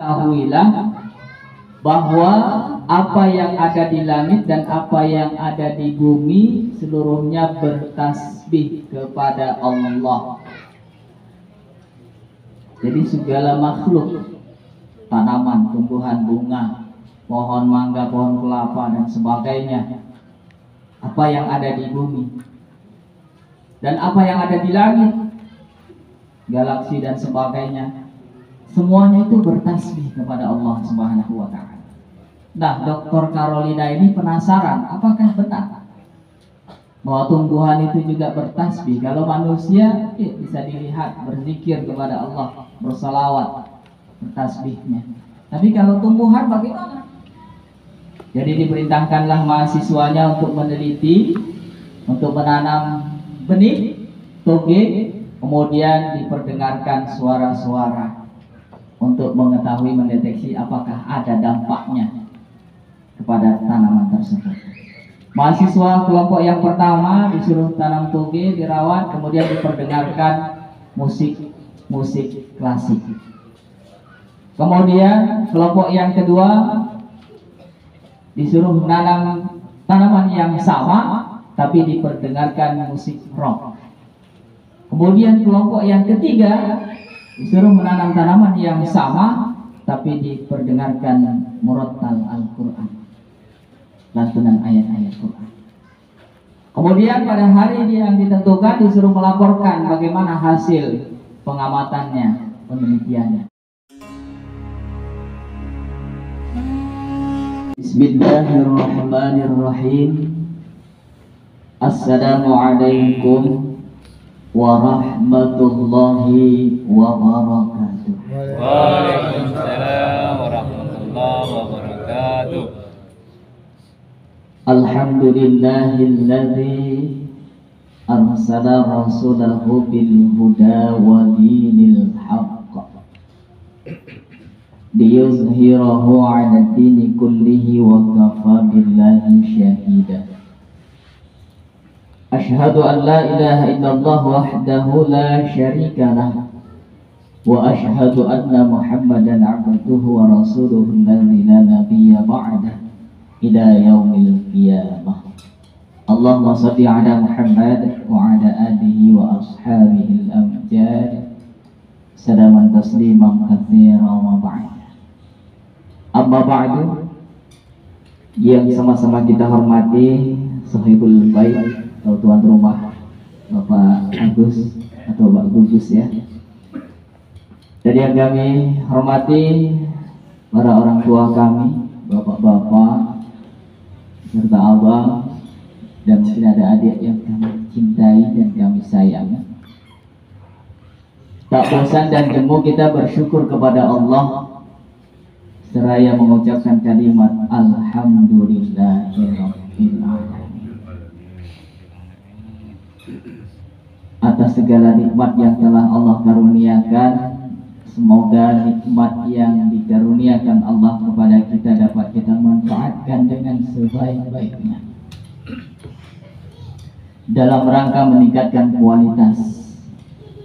Ketahuilah bahwa apa yang ada di langit dan apa yang ada di bumi seluruhnya bertasbih kepada Allah. Jadi segala makhluk, tanaman, tumbuhan, bunga, pohon mangga, pohon kelapa dan sebagainya, apa yang ada di bumi dan apa yang ada di langit, galaksi dan sebagainya, semuanya itu bertasbih kepada Allah Subhanahu wa Ta'ala. Nah, Dr. Carolina ini penasaran, apakah benar bahwa tumbuhan itu juga bertasbih? Kalau manusia bisa dilihat berzikir kepada Allah, bersalawat, bertasbihnya. Tapi kalau tumbuhan bagaimana? Jadi diperintahkanlah mahasiswanya untuk meneliti, untuk menanam benih, toge, kemudian diperdengarkan suara-suara untuk mengetahui, mendeteksi apakah ada dampaknya kepada tanaman tersebut. Mahasiswa kelompok yang pertama disuruh tanam toge, dirawat, kemudian diperdengarkan musik klasik. Kemudian kelompok yang kedua disuruh menanam tanaman yang sama, tapi diperdengarkan musik rock. Kemudian kelompok yang ketiga disuruh menanam tanaman yang sama, tapi diperdengarkan murattal Al-Quran, lantunan ayat-ayat Quran. Kemudian pada hari yang ditentukan disuruh melaporkan bagaimana hasil pengamatannya, penelitiannya. Bismillahirrahmanirrahim. Assalamualaikum warahmatullahi wabarakatuh. Waalaikumsalam warahmatullahi wabarakatuh. Alhamdulillahilladzi arsala rasulahu bil huda wa dinil haqq liyuzhirahu 'ala dini kullihi wa kafa billahi syahida. Ashhadu an la ilaha illallah wahdahu la syarika lah wa ashhadu anna Muhammadan 'abduhu wa rasuluhu alladzi la nabiyya ba'dah ila yaumil qiyamah. Allahumma shalli ala Muhammad wa ala alihi wa ashabihi al-amjad. Salaman tasliman katsiran wa ba'd. Amma ba'du, yang sama-sama kita hormati sahibul bait atau tuan rumah, Bapak Agus atau Pak Gugus ya. Dan yang kami hormati para orang tua kami, bapak-bapak serta abang, dan mungkin ada adik yang kami cintai dan kami sayang. Tak bosan dan jemu kita bersyukur kepada Allah seraya mengucapkan kalimat Alhamdulillahirabbil alamin atas segala nikmat yang telah Allah karuniakan. Semoga nikmat yang dikaruniakan Allah kepada kita dapat kita manfaatkan dengan sebaik-baiknya dalam rangka meningkatkan kualitas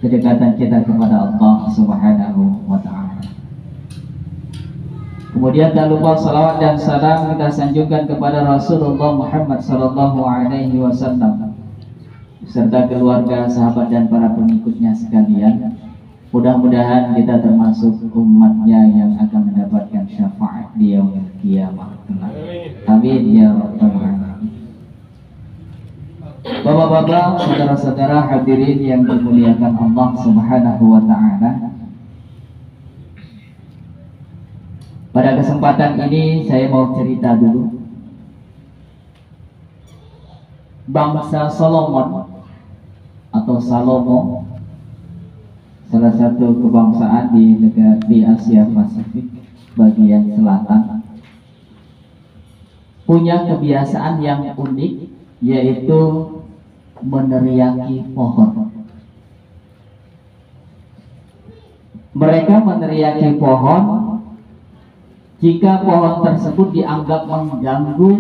kedekatan kita kepada Allah Subhanahu wa Ta'ala. Kemudian tak lupa salawat dan salam kita sanjungkan kepada Rasulullah Muhammad sallallahu alaihi wasallam serta keluarga, sahabat dan para pengikutnya sekalian. Mudah-mudahan kita termasuk umatnya yang akan mendapatkan syafaat di yaumil qiyamah. Amin ya rabbal alamin. Bapak-bapak, saudara-saudara hadirin yang dimuliakan Allah Subhanahu wa Ta'ala, pada kesempatan ini saya mau cerita dulu. Bangsa Solomon atau Salomo, salah satu kebangsaan di Asia Pasifik bagian selatan, punya kebiasaan yang unik, yaitu meneriaki pohon. Mereka meneriaki pohon jika pohon tersebut dianggap mengganggu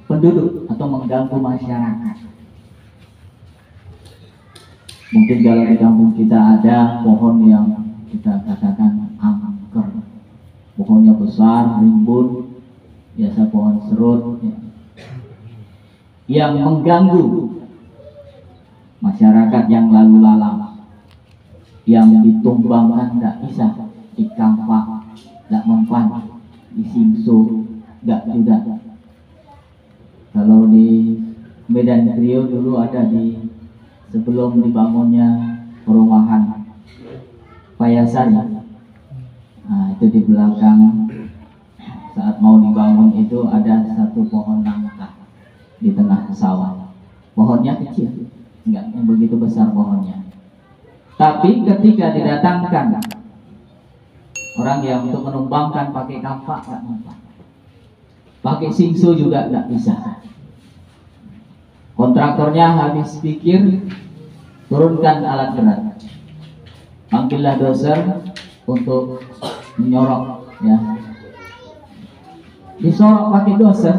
penduduk atau mengganggu masyarakat. Mungkin kalau di kampung kita ada pohon yang kita katakan angker, pohonnya besar, rimbun, biasa pohon serut ya, yang mengganggu masyarakat yang lalu lalang, yang ditumbangkan tidak bisa, dikampak, tidak mempan, disingso, tidak juga. Kalau di Medan Trio dulu ada di sebelum dibangunnya perumahan Payasari, nah itu di belakang saat mau dibangun itu ada satu pohon nangka di tengah sawah. Pohonnya kecil, enggak yang begitu besar pohonnya. Tapi ketika didatangkan orang yang untuk menumbangkan pakai kampak enggak mempan, pakai singso juga enggak bisa. Kontraktornya habis pikir, turunkan alat berat, panggillah doser untuk menyorok ya. Disorok pakai doser,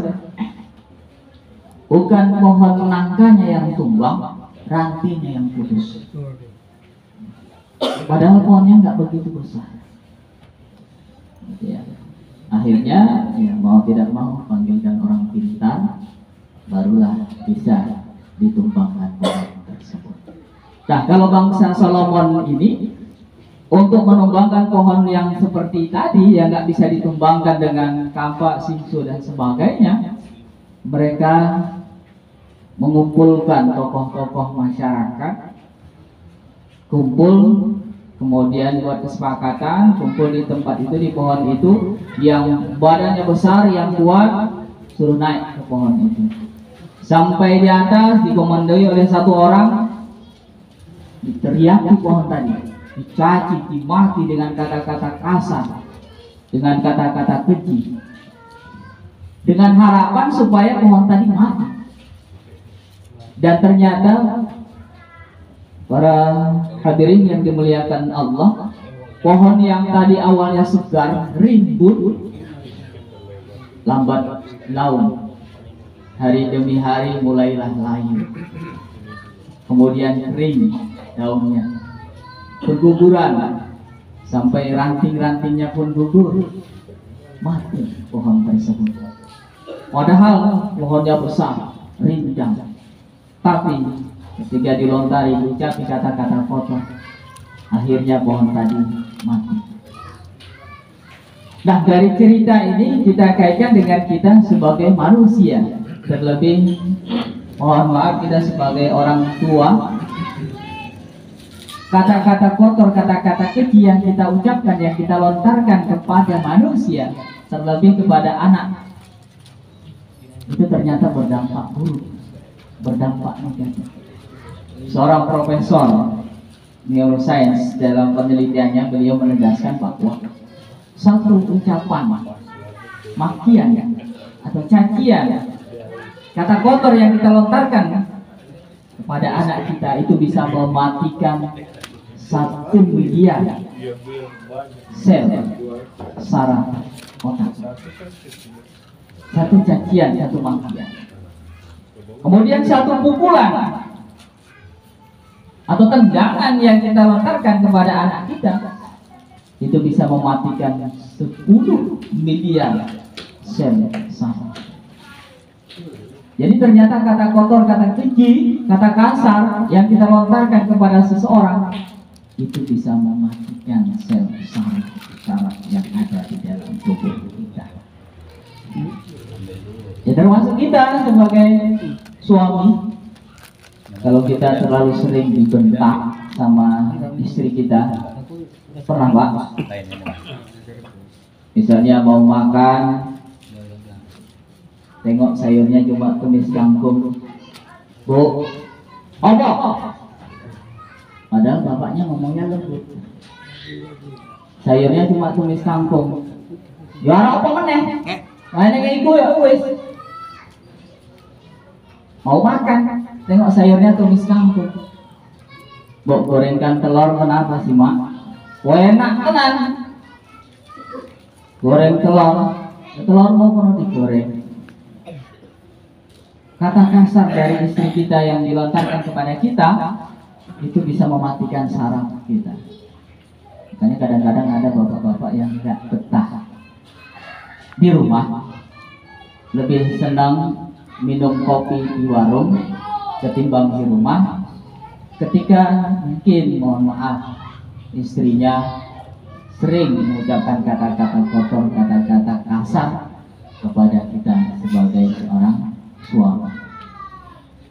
bukan pohon nangkanya yang tumbang, rantingnya yang putus. Padahal pohonnya nggak begitu besar ya. Akhirnya ya, mau tidak mau panggilkan orang pintar, barulah bisa ditumbangkan pohon tersebut. Nah, kalau bangsa Solomon ini untuk menumbangkan pohon yang seperti tadi yang nggak bisa ditumbangkan dengan kampak, singso dan sebagainya, mereka mengumpulkan tokoh-tokoh masyarakat, kumpul, kemudian buat kesepakatan, kumpul di tempat itu, di pohon itu, yang badannya besar, yang kuat, suruh naik ke pohon itu. Sampai di atas dikomandoi oleh satu orang, diteriaki pohon tadi, dicaci, dimaki dengan kata-kata kasar, dengan kata-kata keji, dengan harapan supaya pohon tadi mati. Dan ternyata para hadirin yang dimuliakan Allah, pohon yang tadi awalnya segar, rimbun, lambat laun, hari demi hari mulailah layu, kemudian kering daunnya, berguguran, sampai ranting-rantingnya pun gugur, mati pohon tersebut. Padahal pohonnya besar, rindang, tapi ketika dilontari ucapi kata-kata kotor, akhirnya pohon tadi mati. Nah, dari cerita ini kita kaitkan dengan kita sebagai manusia, terlebih mohon maaf kita sebagai orang tua. Kata-kata kotor, kata-kata keji yang kita ucapkan, yang kita lontarkan kepada manusia, terlebih kepada anak, itu ternyata berdampak buruk, berdampak negatif. Seorang profesor neuroscience dalam penelitiannya, beliau menegaskan bahwa satu ucapan makian atau cacian, kata kotor yang kita lontarkan kepada anak kita itu bisa mematikan 1 miliar sel saraf otak. Satu cacian, satu makian. Kemudian satu pukulan atau tendangan yang kita lontarkan kepada anak kita itu bisa mematikan 10 miliar sel saraf. Jadi ternyata kata kotor, kata keji, kata kasar yang kita lontarkan kepada seseorang itu bisa mematikan sel saraf yang ada di dalam tubuh kita. Ya, termasuk kita sebagai suami. Kalau kita terlalu sering dibentak sama istri kita, pernah Pak? Misalnya mau makan, tengok sayurnya cuma tumis kangkung, Bu, apa? Padahal bapaknya ngomongnya lembut, sayurnya cuma tumis kangkung. Ya apa meneh? Mana iku ya wis. Mau makan, tengok sayurnya tumis kangkung. Bu, gorengkan telur kenapa sih Mak? Wah enak tenan. Goreng telur, telur mau kono digoreng. Kata kasar dari istri kita yang dilontarkan kepada kita itu bisa mematikan saraf kita. Makanya kadang-kadang ada bapak-bapak yang nggak betah di rumah lebih senang minum kopi di warung ketimbang di rumah ketika mungkin, mohon maaf, istrinya sering mengucapkan kata-kata kotor, kata-kata kasar kepada kita sebagai seorang suami.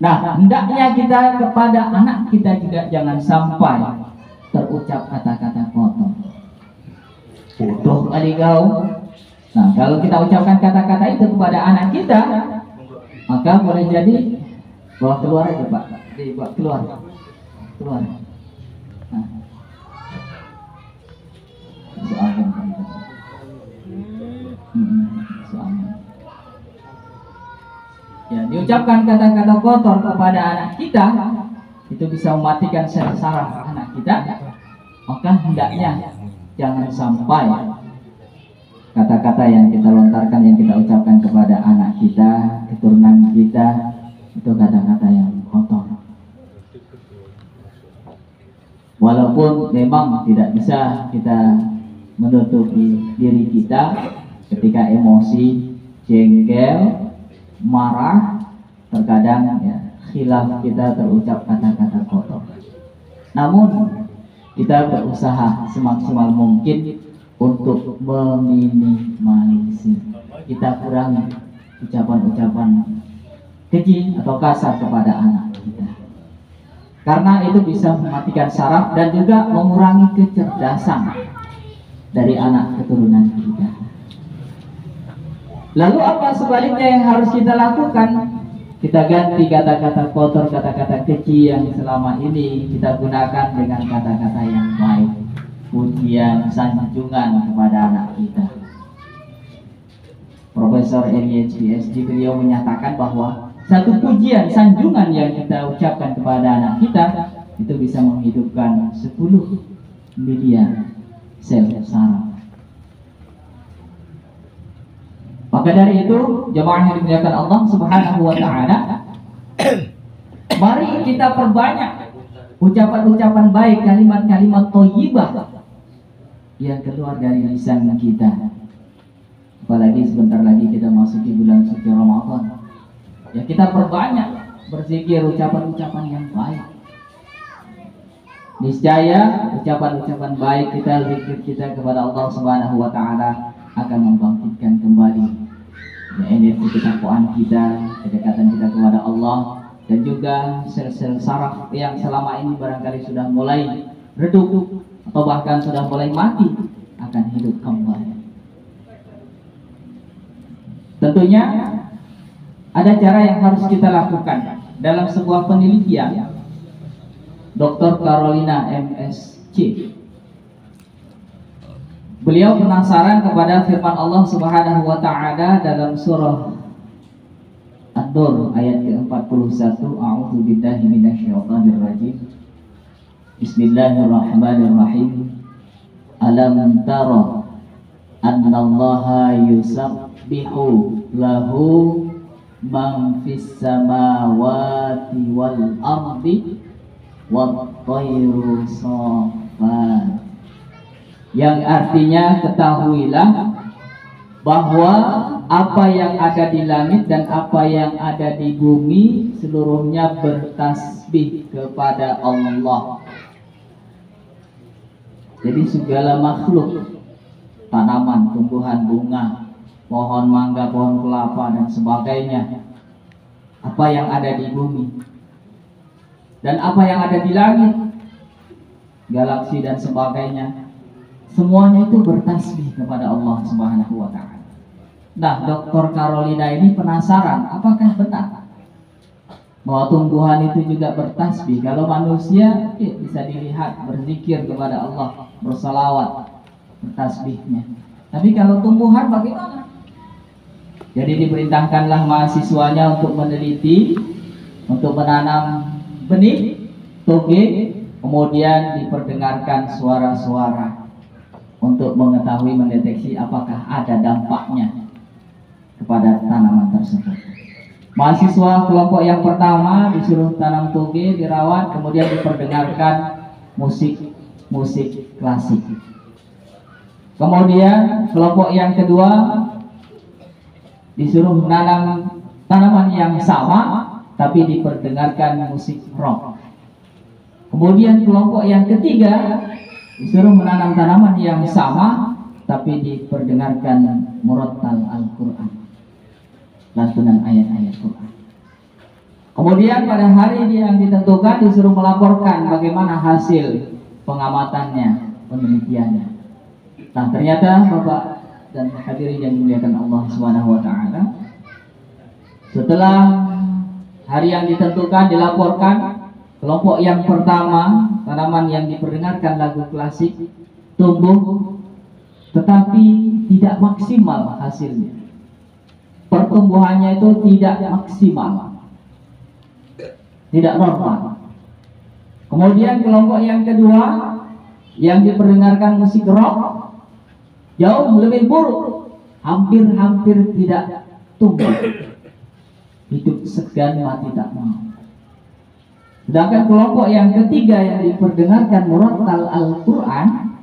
Nah, hendaknya kita kepada anak kita juga jangan sampai terucap kata-kata kotor. Bodoh kali kau. Nah, kalau kita ucapkan kata-kata itu kepada anak kita, maka boleh jadi bawa keluar aja, Pak. Dibawa keluar. Keluar. Nah. Soalnya. Soalnya. Ya, diucapkan kata-kata kotor kepada anak kita itu bisa mematikan sel saraf anak kita. Maka hendaknya jangan sampai kata-kata yang kita lontarkan, yang kita ucapkan kepada anak kita, keturunan kita, itu kata-kata yang kotor. Walaupun memang tidak bisa kita menutupi diri kita ketika emosi, jengkel, marah, terkadang ya, khilaf kita terucap kata-kata kotor. Namun kita berusaha semaksimal mungkin untuk meminimalisir. Kita kurangi ucapan-ucapan keji atau kasar kepada anak kita, karena itu bisa mematikan saraf dan juga mengurangi kecerdasan dari anak keturunan kita. Lalu apa sebaliknya yang harus kita lakukan? Kita ganti kata-kata kotor, kata-kata keji yang selama ini kita gunakan dengan kata-kata yang baik, pujian, sanjungan kepada anak kita. Profesor Elias PhD, beliau menyatakan bahwa satu pujian, sanjungan yang kita ucapkan kepada anak kita itu bisa menghidupkan 10 miliar sel saraf. Maka dari itu, jemaah yang dimuliakan Allah Subhanahu wa taala, mari kita perbanyak ucapan-ucapan baik, kalimat-kalimat thayyibah yang keluar dari lisan kita. Apalagi sebentar lagi kita masuki bulan suci Ramadan. Ya, kita perbanyak berzikir, ucapan-ucapan yang baik. Niscaya ucapan-ucapan baik kita, zikir kita kepada Allah Subhanahu wa taala akan membangkitkan kembali ya, energi ketakwaan kita, kedekatan kita kepada Allah, dan juga sel-sel saraf yang selama ini barangkali sudah mulai redup atau bahkan sudah mulai mati akan hidup kembali. Tentunya ada cara yang harus kita lakukan. Dalam sebuah penelitian, Dr. Carolina MSc, beliau penasaran kepada firman Allah Subhanahu wa taala dalam surah Ad-Dur ayat ke-41, A'udzu billahi minasyaitonir rajim. Bismillahirrahmanirrahim. Alam tara annallaha yusabbihu lahu man fis samawati wal ardi wat thayru saffat. Yang artinya, ketahuilah bahwa apa yang ada di langit dan apa yang ada di bumi seluruhnya bertasbih kepada Allah. Jadi segala makhluk, tanaman, tumbuhan, bunga, pohon mangga, pohon kelapa dan sebagainya, apa yang ada di bumi dan apa yang ada di langit, galaksi dan sebagainya, semuanya itu bertasbih kepada Allah Subhanahu wa taala. Nah, Dr. Carolina ini penasaran, apakah benar bahwa tumbuhan itu juga bertasbih? Kalau manusia bisa dilihat berzikir kepada Allah, bersalawat, bertasbihnya. Tapi kalau tumbuhan bagaimana? Jadi diperintahkanlah mahasiswanya untuk meneliti, untuk menanam benih, toge, kemudian diperdengarkan suara-suara untuk mengetahui, mendeteksi apakah ada dampaknya kepada tanaman tersebut. Mahasiswa kelompok yang pertama disuruh tanam toge, dirawat, kemudian diperdengarkan musik klasik. Kemudian kelompok yang kedua disuruh menanam tanaman yang sama tapi diperdengarkan musik rock. Kemudian kelompok yang ketiga disuruh menanam tanaman yang sama tapi diperdengarkan murattal Al-Quran, lantunan ayat-ayat Quran. Kemudian pada hari yang ditentukan disuruh melaporkan bagaimana hasil pengamatannya, penelitiannya. Nah, ternyata Bapak dan hadirin yang dimuliakan Allah Subhanahu wa taala, setelah hari yang ditentukan dilaporkan, kelompok yang pertama, tanaman yang diperdengarkan lagu klasik tumbuh tetapi tidak maksimal hasilnya. Pertumbuhannya itu tidak maksimal, tidak normal. Kemudian kelompok yang kedua yang diperdengarkan musik rock jauh lebih buruk, hampir-hampir tidak tumbuh, hidup segan mati tak mau. Sedangkan kelompok yang ketiga yang diperdengarkan murattal Al-Quran,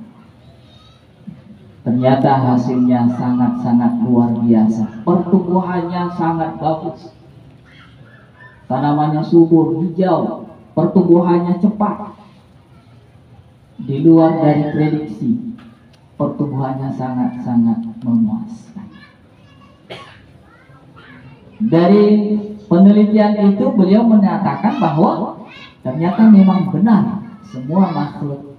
ternyata hasilnya sangat-sangat luar biasa. Pertumbuhannya sangat bagus, tanamannya subur, hijau, pertumbuhannya cepat, di luar dari prediksi. Pertumbuhannya sangat-sangat memuaskan. Dari penelitian itu beliau menyatakan bahwa ternyata memang benar semua makhluk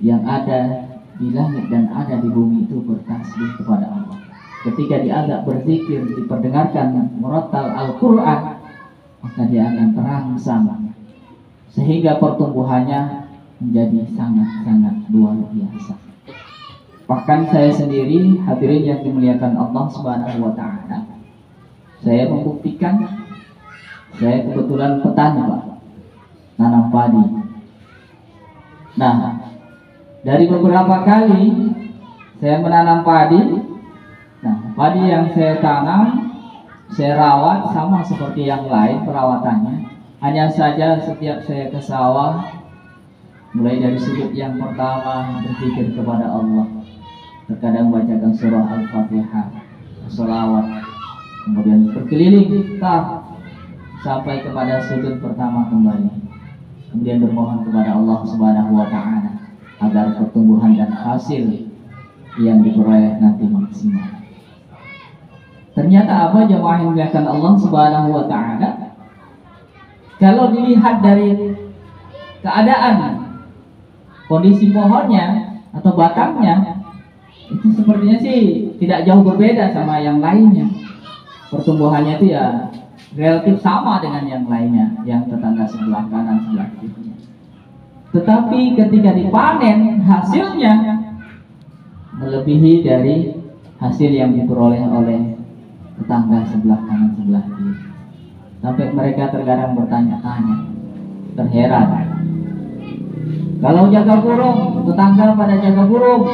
yang ada di langit dan ada di bumi itu bertasbih kepada Allah. Ketika diajak berzikir, diperdengarkan murattal Al-Quran, maka dia akan terangsang sehingga pertumbuhannya menjadi sangat-sangat luar biasa. Bahkan saya sendiri, hadirin yang dimuliakan Allah Subhanahu wa taala, saya membuktikan. Saya kebetulan petani, Pak, nanam padi. Nah, dari beberapa kali saya menanam padi, nah, padi yang saya tanam, saya rawat sama seperti yang lain perawatannya. Hanya saja setiap saya ke sawah, mulai dari sudut yang pertama berpikir kepada Allah, terkadang bacakan surah Al-Fatihah, sholawat, kemudian berkeliling sampai kepada sudut pertama kembali, kemudian bermohon kepada Allah Subhanahu wa taala agar pertumbuhan dan hasil yang diperoleh nanti maksimal. Ternyata apa jemaah yang dimuliakan Allah Subhanahu wa taala, kalau dilihat dari keadaan kondisi pohonnya atau batangnya, itu sepertinya sih tidak jauh berbeda sama yang lainnya. Pertumbuhannya itu ya relatif sama dengan yang lainnya, yang tetangga sebelah kanan, sebelah kirinya. Tetapi ketika dipanen, hasilnya melebihi dari hasil yang diperoleh oleh tetangga sebelah kanan, sebelah kiri. Sampai mereka terkadang bertanya-tanya, terheran. Kalau jaga burung, tetangga pada jaga burung.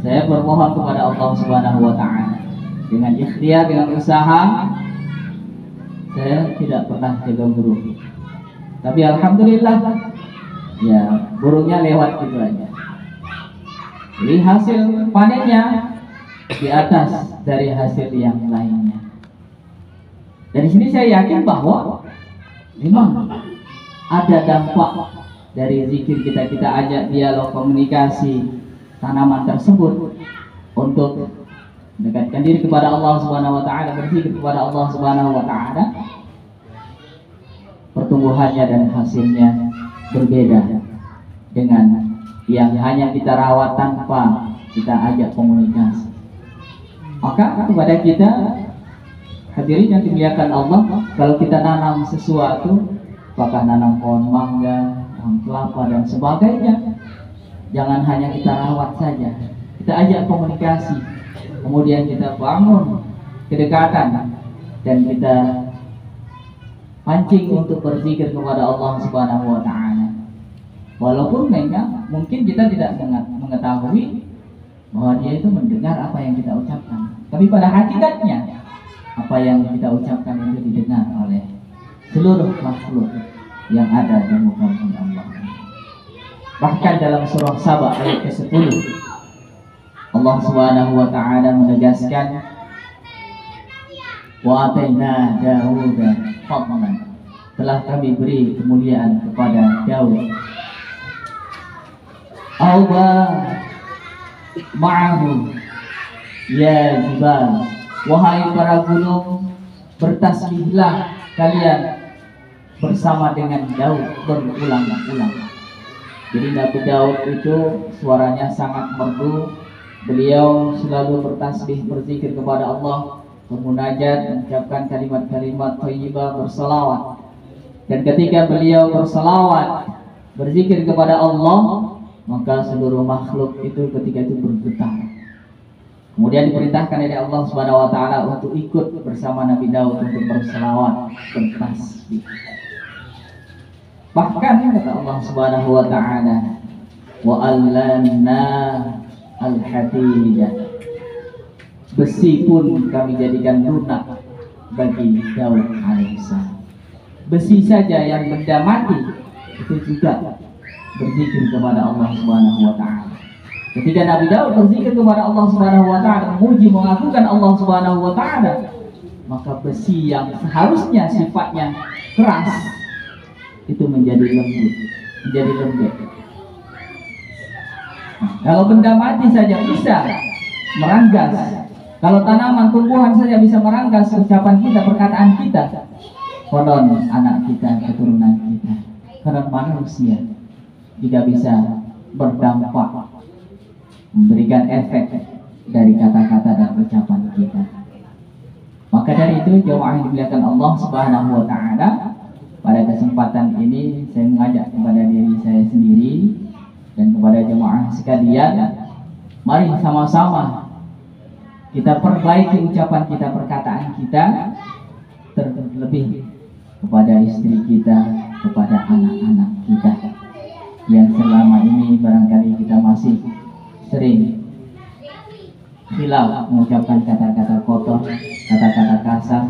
Saya bermohon kepada Allah Subhanahu wa taala, dengan ikhtiar, dengan usaha, saya tidak pernah jaga burung. Tapi alhamdulillah, ya burungnya lewat gitu aja. Jadi hasil panennya di atas dari hasil yang lainnya. Dari sini saya yakin bahwa memang ada dampak dari zikir kita ajak dialog, komunikasi tanaman tersebut untuk mendekatkan diri kepada Allah Subhanahu wa taala, berzikir kepada Allah Subhanahu wa taala. Pertumbuhannya dan hasilnya berbeda dengan yang hanya kita rawat tanpa kita ajak komunikasi. Maka kepada kita, hadirin yang dimuliakan Allah, kalau kita nanam sesuatu, apakah nanam pohon mangga, pohon kelapa dan sebagainya, jangan hanya kita rawat saja, kita ajak komunikasi, kemudian kita bangun kedekatan dan kita pancing untuk berzikir kepada Allah Subhanahu wa taala. Walaupun memang mungkin kita tidak mengetahui bahwa dia itu mendengar apa yang kita ucapkan, tapi pada hakikatnya apa yang kita ucapkan itu didengar oleh seluruh makhluk yang ada di muka bumi Allah. Bahkan dalam surah Saba ayat ke-10, Allah Subhanahu wa taala menegaskan, Wa ataina Daud fadlan. Telah kami beri kemuliaan kepada Daud. Auba ma'ahu ya jibal, wahai para gunung, bertasbihlah kalian bersama dengan Daud berulang-ulang. Jadi Nabi Daud itu suaranya sangat merdu. Beliau selalu bertasbih, berzikir kepada Allah, bermunajat, mengucapkan kalimat-kalimat thayyibah, bersalawat. Dan ketika beliau bersalawat, berzikir kepada Allah, maka seluruh makhluk itu ketika itu bergetar. Kemudian diperintahkan oleh Allah Subhanahu wa taala untuk ikut bersama Nabi Daud untuk berselawat, bertasbih. Bahkan kata Allah Subhanahu wa taala, wa allanna al-hadidah, besi pun kami jadikan lunak bagi Daud alaihissalam. Besi saja yang benda mati itu juga berzikir kepada Allah Subhanahu wa taala. Ketika Nabi Daud berzikir kepada Allah Subhanahu wa taala, memuji, mengakukan Allah Subhanahu wa taala, maka besi yang seharusnya sifatnya keras itu menjadi lembut, menjadi lembut. Kalau benda mati saja bisa meranggas, kalau tanaman, tumbuhan saja bisa meranggas ucapan kita, perkataan kita, konon anak kita, keturunan kita, karena manusia tidak bisa berdampak, memberikan efek dari kata-kata dan ucapan kita. Maka dari itu jemaah yang dimuliakan Allah Subhanahu wa taala, pada kesempatan ini saya mengajak kepada diri saya sendiri dan kepada jemaah sekalian, mari sama-sama kita perbaiki ucapan kita, perkataan kita, terlebih kepada istri kita, kepada anak-anak kita yang selama ini barangkali kita masih sering khilaf, mengucapkan kata-kata kotor, kata-kata kasar,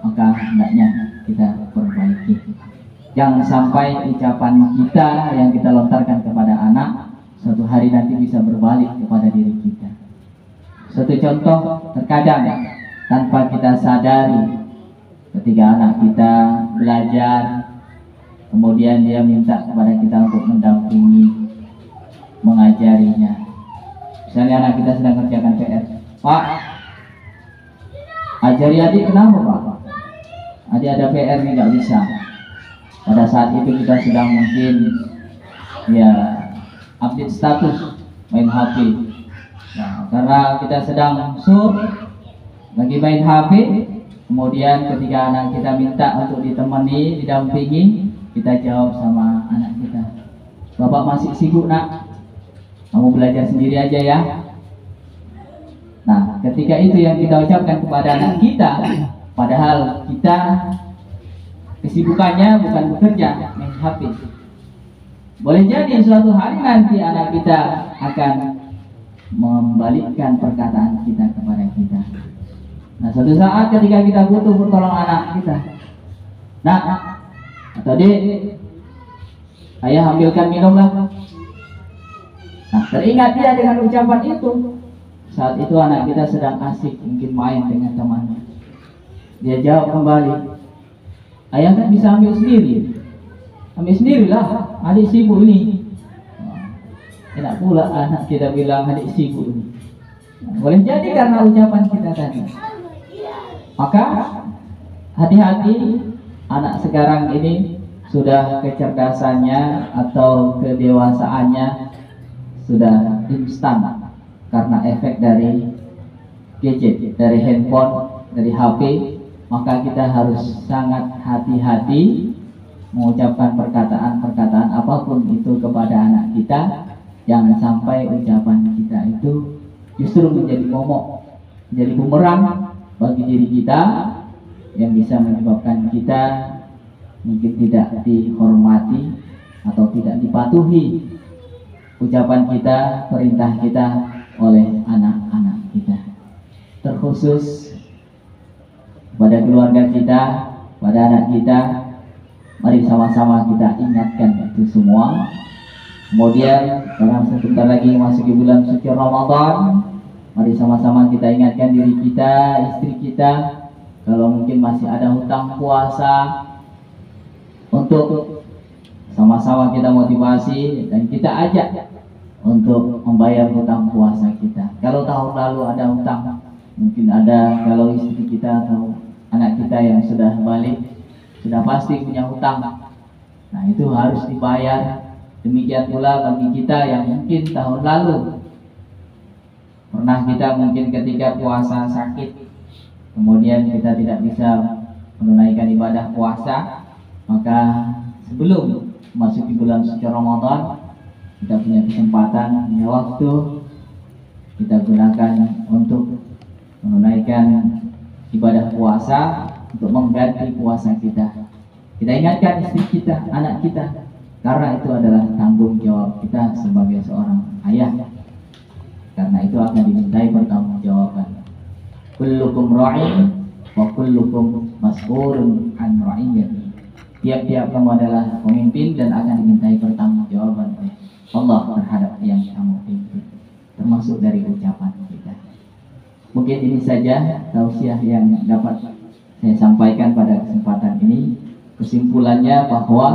maka hendaknya kita perbaiki. Jangan sampai ucapan kita yang kita lontarkan kepada anak suatu hari nanti bisa berbalik kepada diri kita. Suatu contoh, terkadang tanpa kita sadari, ketika anak kita belajar, kemudian dia minta kepada kita untuk mendampingi, mengajarinya. Misalnya anak kita sedang kerjakan PR, Pak, ajari adik. Kenapa Pak? Adik ada PR nih, nggak bisa. Pada saat itu kita sedang mungkin ya update status, main HP. Nah, karena kita sedang lagi main HP, kemudian ketika anak kita minta untuk ditemani, didampingi, kita jawab sama anak kita, Bapak masih sibuk nak, kamu belajar sendiri aja ya. Nah, ketika itu yang kita ucapkan kepada anak kita, padahal kita kesibukannya bukan bekerja, main HP. Boleh jadi suatu hari nanti anak kita akan membalikkan perkataan kita kepada kita. Nah, suatu saat ketika kita butuh pertolongan anak kita, nak atau dek, ayah ambilkan minum lah. Nah, teringat dia dengan ucapan itu. Saat itu anak kita sedang asik mungkin main dengan temannya. Dia jawab kembali, ayah kan bisa ambil sendiri. Ambil sendirilah, adik sibuk ini. Enak pula anak kita bilang adik sibuk ini. Boleh jadi karena ucapan kita tadi. Maka hati-hati, anak sekarang ini sudah kecerdasannya atau kedewasaannya sudah instan karena efek dari gadget, dari handphone, dari HP. Maka kita harus sangat hati-hati mengucapkan perkataan-perkataan apapun itu kepada anak kita. Jangan sampai ucapan kita itu justru menjadi momok, menjadi bumerang bagi diri kita, yang bisa menyebabkan kita mungkin tidak dihormati atau tidak dipatuhi ucapan kita, perintah kita oleh anak-anak kita. Terkhusus pada keluarga kita, pada anak kita, mari sama-sama kita ingatkan itu semua. Kemudian karena sebentar lagi masuk bulan suci Ramadan, mari sama-sama kita ingatkan diri kita, istri kita, kalau mungkin masih ada hutang puasa, untuk sama-sama kita motivasi dan kita ajak untuk membayar hutang puasa kita. Kalau tahun lalu ada hutang, mungkin ada, kalau istri kita atau anak kita yang sudah balik, sudah pasti punya hutang. Nah, itu harus dibayar. Demikian pula bagi kita yang mungkin tahun lalu pernah kita mungkin ketika puasa sakit, kemudian kita tidak bisa menunaikan ibadah puasa, maka sebelum memasuki bulan suci Ramadan, kita punya kesempatan, punya waktu, kita gunakan untuk menunaikan ibadah puasa, untuk mengganti puasa kita. Kita ingatkan istri kita, anak kita, karena itu adalah tanggung jawab kita sebagai seorang ayah. Karena itu akan dimintai pertanggungjawaban. Kullukum ra'in wa kullukum mas'ulun an ra'iyyati. Tiap-tiap kamu adalah pemimpin dan akan dimintai pertanggungjawaban oleh Allah terhadap yang kamu pimpin, termasuk dari ucapan kita. Mungkin ini saja tausiah yang dapat saya sampaikan pada kesempatan ini. Kesimpulannya bahwa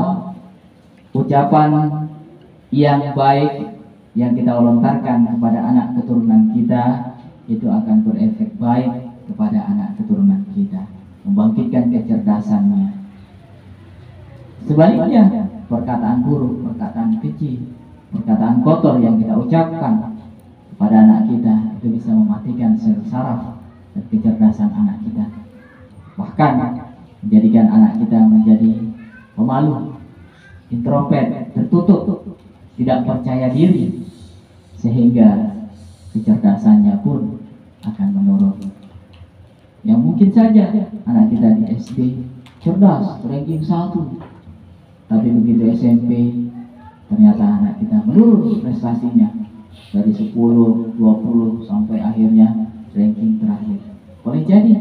ucapan yang baik yang kita lontarkan kepada anak keturunan kita itu akan berefek baik kepada anak keturunan kita, membangkitkan kecerdasannya. Sebaliknya, perkataan buruk, perkataan keji, perkataan kotor yang kita ucapkan kepada anak kita itu bisa mematikan saraf dan kecerdasan anak kita. Bahkan menjadikan anak kita menjadi pemalu, introvert, tertutup, tidak percaya diri, sehingga kecerdasannya pun akan menurun. Yang mungkin saja anak kita di SD cerdas, ranking 1, tapi begitu SMP ternyata anak kita menurun prestasinya dari 10, 20 sampai akhirnya ranking terakhir. Boleh jadi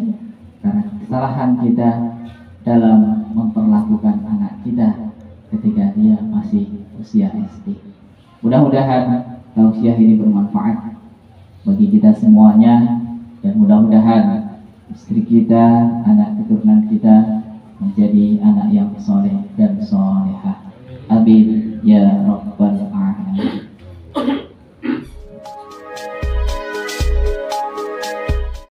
karena kesalahan kita dalam memperlakukan anak kita ketika dia masih usia SD. Mudah-mudahan tausiah ini bermanfaat bagi kita semuanya, dan mudah-mudahan istri kita, anak keturunan kita menjadi anak yang soleh dan solehah. Amin ya Rabbal